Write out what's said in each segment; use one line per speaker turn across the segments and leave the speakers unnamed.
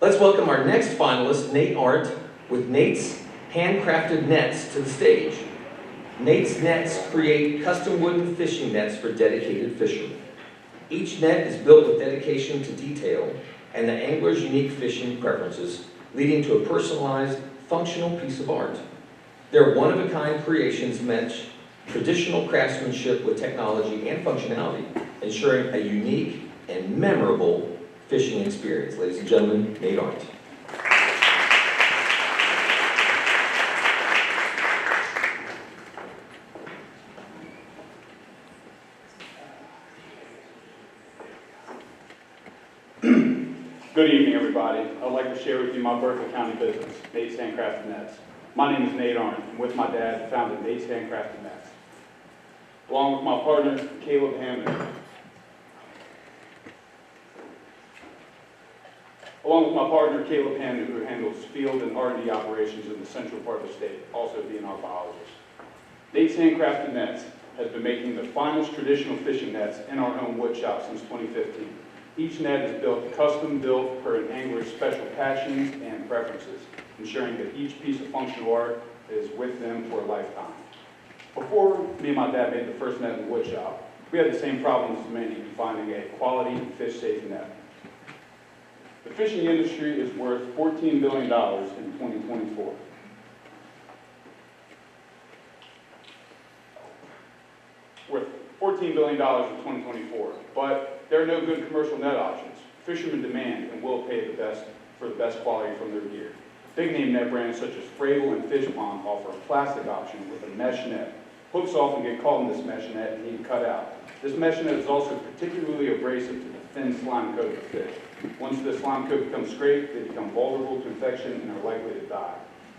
Let's welcome our next finalist, Nate Arndt, with Nates Handcrafted Nets to the stage. Nates Nets create custom wooden fishing nets for dedicated fishermen. Each net is built with dedication to detail and the angler's unique fishing preferences, leading to a personalized, functional piece of art. Their one-of-a-kind creations match traditional craftsmanship with technology and functionality, ensuring a unique and memorable fishing experience. Ladies and gentlemen, Nate Arndt.
Good evening, everybody. I'd like to share with you my Berkeley County business, Nates Handcrafted Nets. My name is Nate Arndt, and with my dad, founded Nates Handcrafted Nets. Along with my partner, Caleb Hamner. Who handles field and R&D operations in the central part of the state, also being our biologist. Nates Handcrafted Nets has been making the finest traditional fishing nets in our home wood shop since 2015. Each net is custom built per an angler's special passions and preferences, ensuring that each piece of functional art is with them for a lifetime. Before me and my dad made the first net in the wood shop, we had the same problems as many in finding a quality and fish-safe net. The fishing industry is worth $14 billion in 2024. Worth $14 billion in 2024, but there are no good commercial net options. Fishermen demand and will pay the best for the best quality from their gear. Big name net brands such as Fravel and Fish Pond offer a plastic option with a mesh net. Hooks often get caught in this mesh net and need cut out. This mesh net is also particularly abrasive to the thin slime coat of fish. Once the slime coat becomes scraped, they become vulnerable to infection and are likely to die.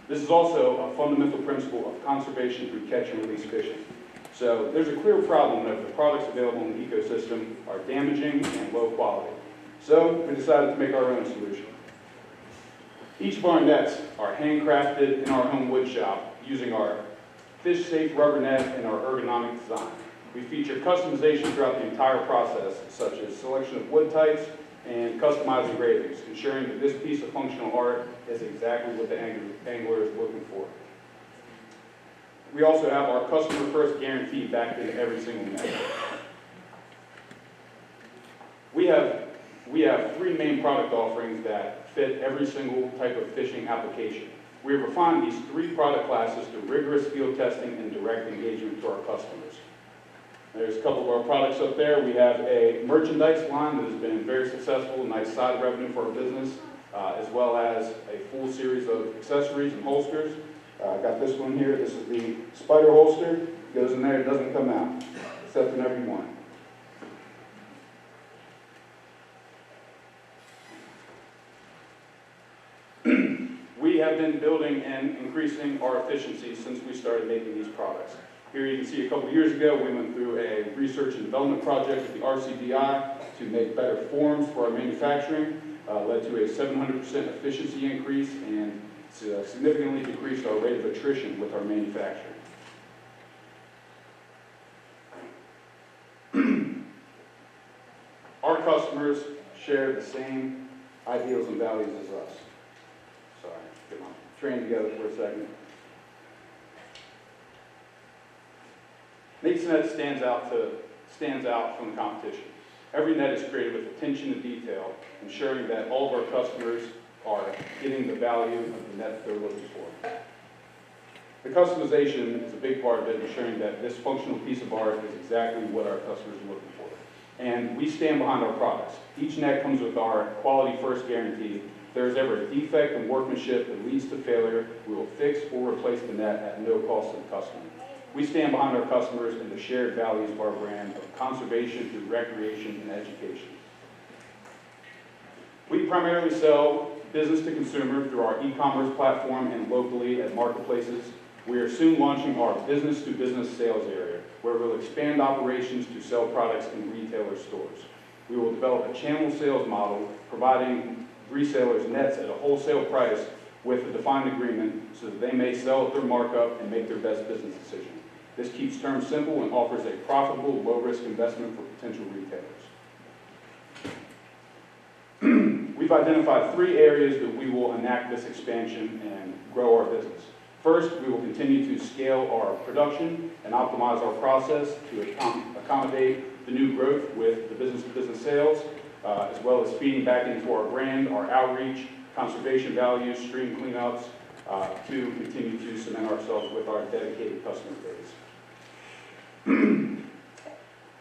This is also a fundamental principle of conservation through catch and release fishing. So there's a clear problem if the products available in the ecosystem are damaging and low quality. So we decided to make our own solution. Each of our nets are handcrafted in our home wood shop using our fish-safe rubber net and our ergonomic design. We feature customization throughout the entire process, such as selection of wood types and customized engravings, ensuring that this piece of functional art is exactly what the angler is looking for. We also have our customer first guarantee backed into every single net. We have three main product offerings that fit every single type of fishing application. We have refined these three product classes through rigorous field testing and direct engagement to our customers. There's a couple of our products up there. We have a merchandise line that has been very successful, nice side revenue for our business, as well as a full series of accessories and holsters. I got this one here. This is the spider holster. It goes in there, it doesn't come out, except whenever you want it. We have been building and increasing our efficiency since we started making these products. Here you can see a couple years ago, we went through a research and development project with the RCDI to make better forms for our manufacturing, led to a 700% efficiency increase and significantly decreased our rate of attrition with our manufacturing. Our customers share the same ideals and values as us. Sorry, get my train together for a second. Nates Net stands out from the competition. Every net is created with attention to detail, ensuring that all of our customers are getting the value of the net they're looking for. The customization is a big part of it, ensuring that this functional piece of art is exactly what our customers are looking for. And we stand behind our products. Each net comes with our quality first guarantee. If there is ever a defect in workmanship that leads to failure, we will fix or replace the net at no cost to the customer. We stand behind our customers and the shared values of our brand of conservation through recreation and education. We primarily sell business to consumer through our e-commerce platform and locally at marketplaces. We are soon launching our business-to-business sales area, where we'll expand operations to sell products in retailer stores. We will develop a channel sales model, providing resellers nets at a wholesale price with a defined agreement so that they may sell at their markup and make their best business decision. This keeps terms simple and offers a profitable, low-risk investment for potential retailers. We we've identified 3 areas that we will enact this expansion and grow our business. First, we will continue to scale our production and optimize our process to accommodate the new growth with the business-to-business sales, as well as feeding back into our brand, our outreach, conservation values, stream cleanups, to continue to cement ourselves with our dedicated customer base.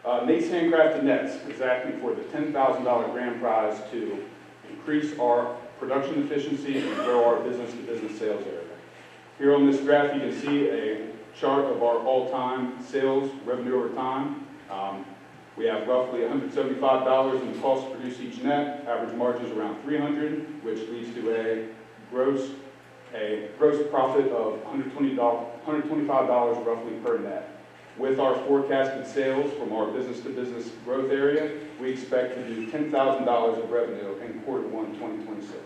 Nates Handcrafted Nets is asking for the $10,000 grand prize to increase our production efficiency and grow our business-to-business sales area. Here on this graph, you can see a chart of our all-time sales revenue over time. We have roughly $175 in the cost to produce each net. Average margins around $300, which leads to a gross profit of $125 roughly per net. With our forecasted sales from our business-to-business growth area, we expect to do $10,000 of revenue in Q1 2026.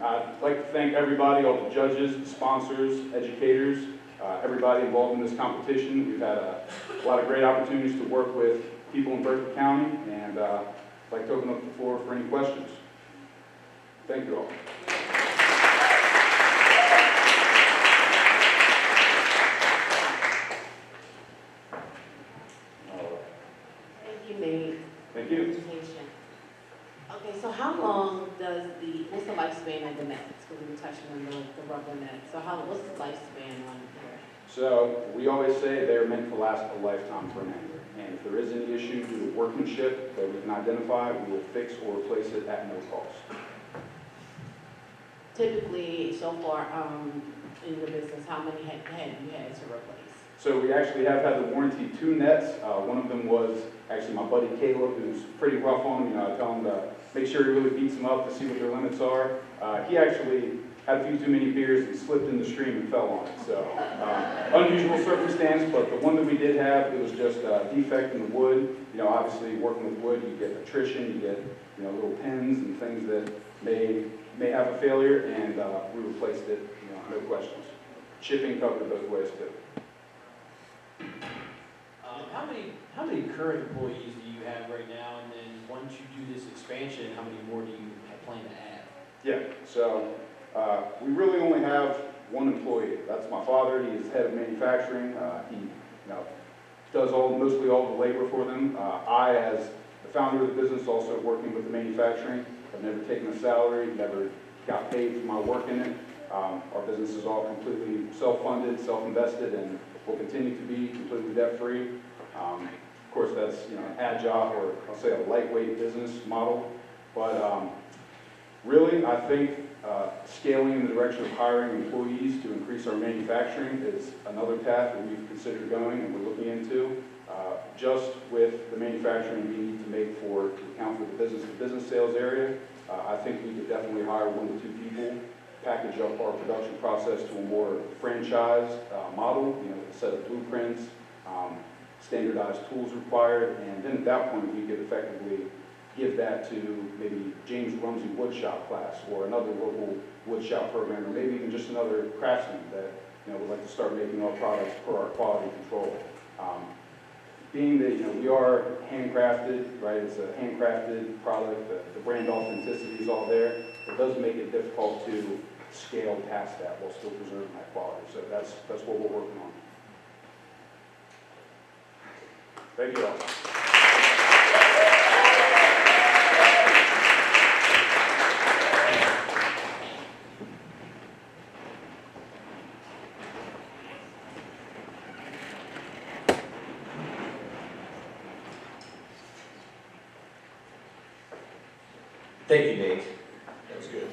I'd like to thank everybody, all the judges, the sponsors, educators, everybody involved in this competition. We've had a lot of great opportunities to work with people in Berkeley County, and I'd like to open up the floor for any questions. Thank you all.
Thank you, Nate.
Thank you.
Presentation. Okay, so how long does what's the lifespan of the nets? Because we were touching on the rubber net. So what's the lifespan on here?
So we always say they're meant to last a lifetime for an angler. And if there is any issue due to workmanship that we can identify, we will fix or replace it at no cost.
Typically, so far in your business, how many have you had to replace?
So we actually have had to warranty 2 nets. One of them was actually my buddy Caleb, who's pretty rough on them. I tell him to make sure he really beats them up to see what their limits are. He actually had a few too many beers and slipped in the stream and fell on it. So unusual circumstance, but the one that we did have, it was just a defect in the wood. Obviously working with wood, you get attrition, you get little pins and things that may have a failure, and we replaced it, no questions. Shipping covered both ways too.
How many current employees do you have right now, and then once you do this expansion, how many more do you plan to add?
Yeah, so we really only have 1 employee. That's my father. He is head of manufacturing. He does mostly all the labor for them. I, as the founder of the business, also working with the manufacturing. I've never taken a salary, never got paid for my work in it. Our business is all completely self-funded, self-invested, and will continue to be completely debt-free. Of course, that's an agile, or I'll say a lightweight business model. But really, I think scaling in the direction of hiring employees to increase our manufacturing is another path that we've considered going and we're looking into. Just with the manufacturing we need to make to account for the business-to-business sales area, I think we could definitely hire 1 to 2 people, package up our production process to a more franchised model, a set of blueprints, standardized tools required, and then at that point we could effectively give that to maybe James Rumsey woodshop class or another local woodshop program, or maybe even just another craftsman that would like to start making our products per our quality control. Being that we are handcrafted, right? It's a handcrafted product. The brand authenticity is all there. It does make it difficult to scale past that while still preserving that quality. So that's what we're working on. Thank you all.
Thank you, Nate. That was good.